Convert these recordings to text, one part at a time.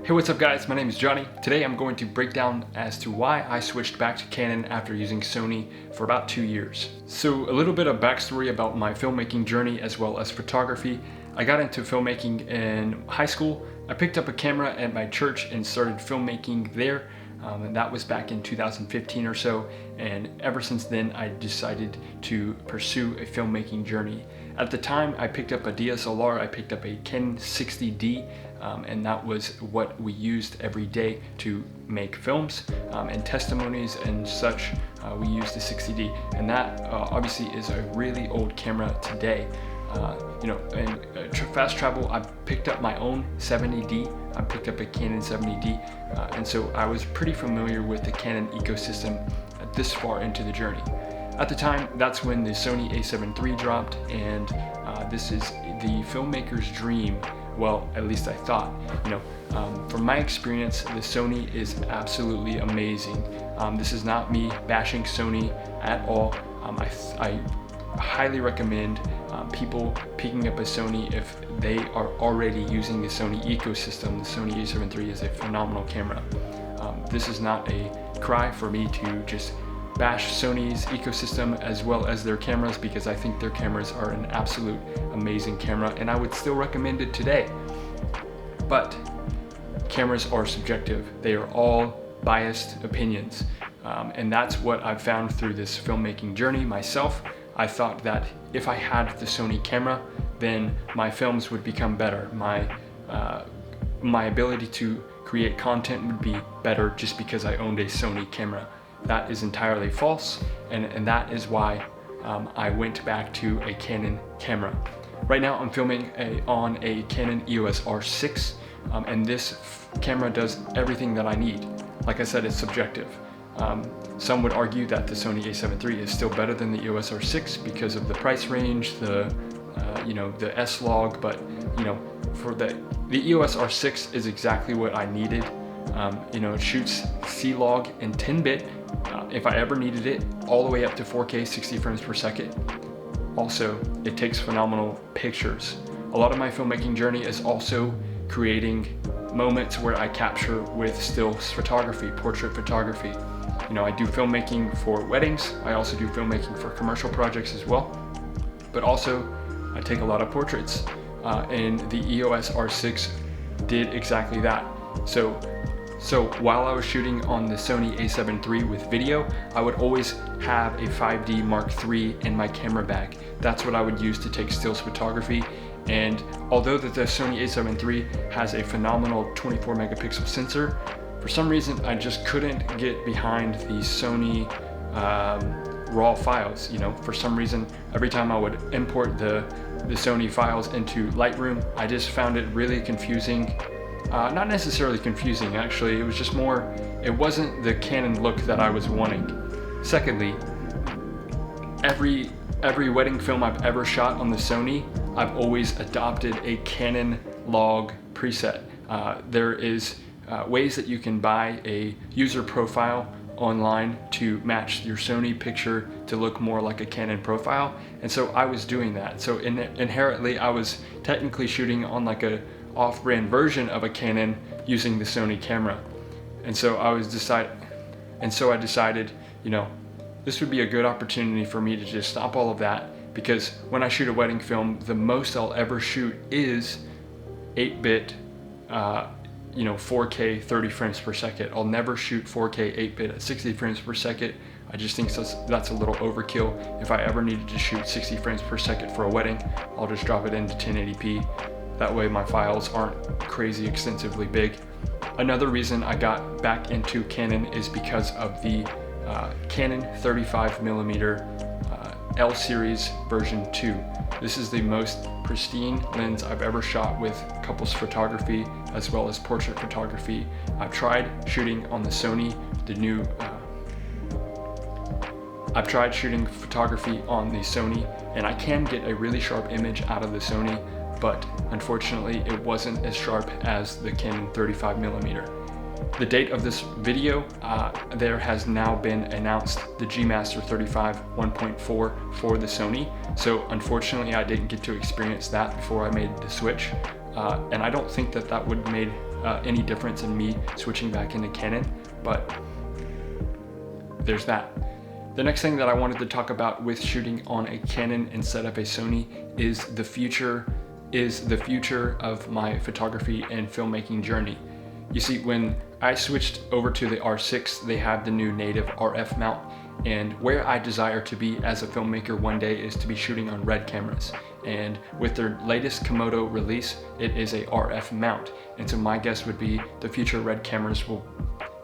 Hey, what's up guys? My name is Johnny. Today I'm going to break down as to why I switched back to Canon after using Sony for about 2 years. So a little bit of backstory about my filmmaking journey as well as photography. I got into filmmaking in high school. I picked up a camera at my church and started filmmaking there. And that was back in 2015 or so, and ever since then I decided to pursue a filmmaking journey. At the time I picked up a DSLR, I picked up a Canon 60D, and that was what we used every day to make films and testimonies and such. We used the 60D, and that obviously is a really old camera today. In fast travel, I picked up my own A7iii. I picked up a Canon A7iii, and so I was pretty familiar with the Canon ecosystem this far into the journey. At the time, that's when the Sony A7 III dropped, and this is the filmmaker's dream. Well, at least I thought. From my experience, the Sony is absolutely amazing. This is not me bashing Sony at all. I highly recommend people picking up a Sony if they are already using the Sony ecosystem. The Sony A7 III is a phenomenal camera. This is not a cry for me to just bash Sony's ecosystem as well as their cameras, because I think their cameras are an absolute amazing camera and I would still recommend it today. But cameras are subjective. They are all biased opinions. And that's what I've found through this filmmaking journey myself. I thought that if I had the Sony camera, then my films would become better. My ability to create content would be better just because I owned a Sony camera. That is entirely false, and that is why I went back to a Canon camera. Right now I'm filming on a Canon Eos R6, and this camera does everything that I need. Like I said, it's subjective. Some would argue that the Sony A7 III is still better than the EOS R6 because of the price range, the S-Log, but for the EOS R6 is exactly what I needed. It shoots C-Log in 10-bit if I ever needed it, all the way up to 4K 60 frames per second. Also, it takes phenomenal pictures. A lot of my filmmaking journey is also creating moments where I capture with still photography, portrait photography. I do filmmaking for weddings. I also do filmmaking for commercial projects as well. But also, I take a lot of portraits. And the EOS R6 did exactly that. So while I was shooting on the Sony A7 III with video, I would always have a 5D Mark III in my camera bag. That's what I would use to take stills photography. And although that the Sony A7 III has a phenomenal 24 megapixel sensor, for some reason I just couldn't get behind the Sony raw files. For some reason, every time I would import the Sony files into Lightroom, I just found it really confusing. Not necessarily confusing, actually. It was just more, it wasn't the Canon look that I was wanting. Secondly, every wedding film I've ever shot on the Sony, I've always adopted a Canon log preset. There is ways that you can buy a user profile online to match your Sony picture to look more like a Canon profile, and so I was doing that. So inherently I was technically shooting on like a off-brand version of a Canon using the Sony camera. And so I decided, this would be a good opportunity for me to just stop all of that, because when I shoot a wedding film, the most I'll ever shoot is 8-bit 4K 30 frames per second. I'll never shoot 4K 8-bit at 60 frames per second. I just think that's a little overkill. If I ever needed to shoot 60 frames per second for a wedding, I'll just drop it into 1080p. That way my files aren't crazy extensively big. Another reason I got back into Canon is because of the Canon 35mm L series version 2. This is the most pristine lens I've ever shot with couples photography as well as portrait photography. I've tried shooting on the Sony, I've tried shooting photography on the Sony, and I can get a really sharp image out of the Sony, but unfortunately it wasn't as sharp as the Canon 35mm. The date of this video, there has now been announced the G Master 35 1.4 for the Sony. So unfortunately I didn't get to experience that before I made the switch. And I don't think that would made any difference in me switching back into Canon, but there's that. The next thing that I wanted to talk about with shooting on a Canon instead of a Sony is the future of my photography and filmmaking journey. You see, when I switched over to the R6, they have the new native RF mount, and where I desire to be as a filmmaker one day is to be shooting on RED cameras. And with their latest Komodo release, it is a RF mount. And so my guess would be the future RED cameras will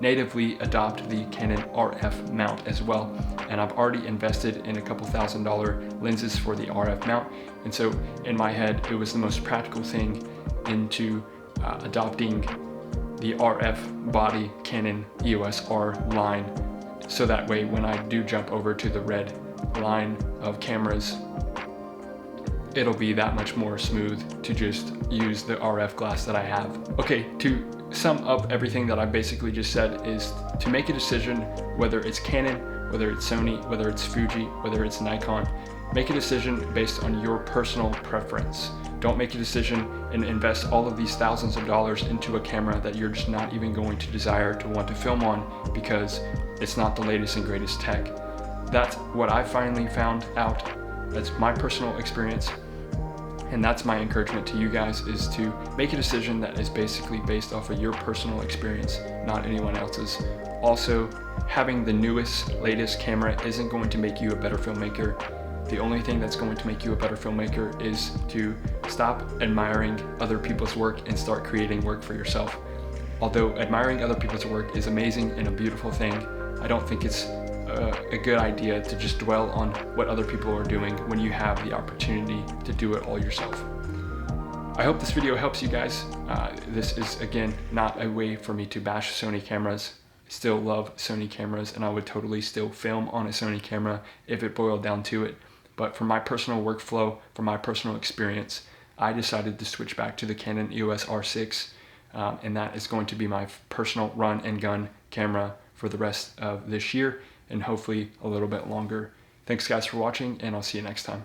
natively adopt the Canon RF mount as well. And I've already invested in a couple $1,000 lenses for the RF mount. And so in my head, it was the most practical thing into adopting the RF body Canon EOS R line. So that way, when I do jump over to the RED line of cameras, it'll be that much more smooth to just use the RF glass that I have. Okay, to sum up everything that I basically just said is to make a decision, whether it's Canon, whether it's Sony, whether it's Fuji, whether it's Nikon, make a decision based on your personal preference. Don't make a decision and invest all of these thousands of dollars into a camera that you're just not even going to desire to want to film on because it's not the latest and greatest tech. That's what I finally found out. That's my personal experience. And that's my encouragement to you guys, is to make a decision that is basically based off of your personal experience, not anyone else's. Also, having the newest, latest camera isn't going to make you a better filmmaker. The only thing that's going to make you a better filmmaker is to stop admiring other people's work and start creating work for yourself. Although admiring other people's work is amazing and a beautiful thing, I don't think it's a good idea to just dwell on what other people are doing when you have the opportunity to do it all yourself. I hope this video helps you guys. This is, again, not a way for me to bash Sony cameras. I still love Sony cameras, and I would totally still film on a Sony camera if it boiled down to it. But for my personal workflow, for my personal experience, I decided to switch back to the Canon EOS R6, and that is going to be my personal run and gun camera for the rest of this year, and hopefully a little bit longer. Thanks guys for watching, and I'll see you next time.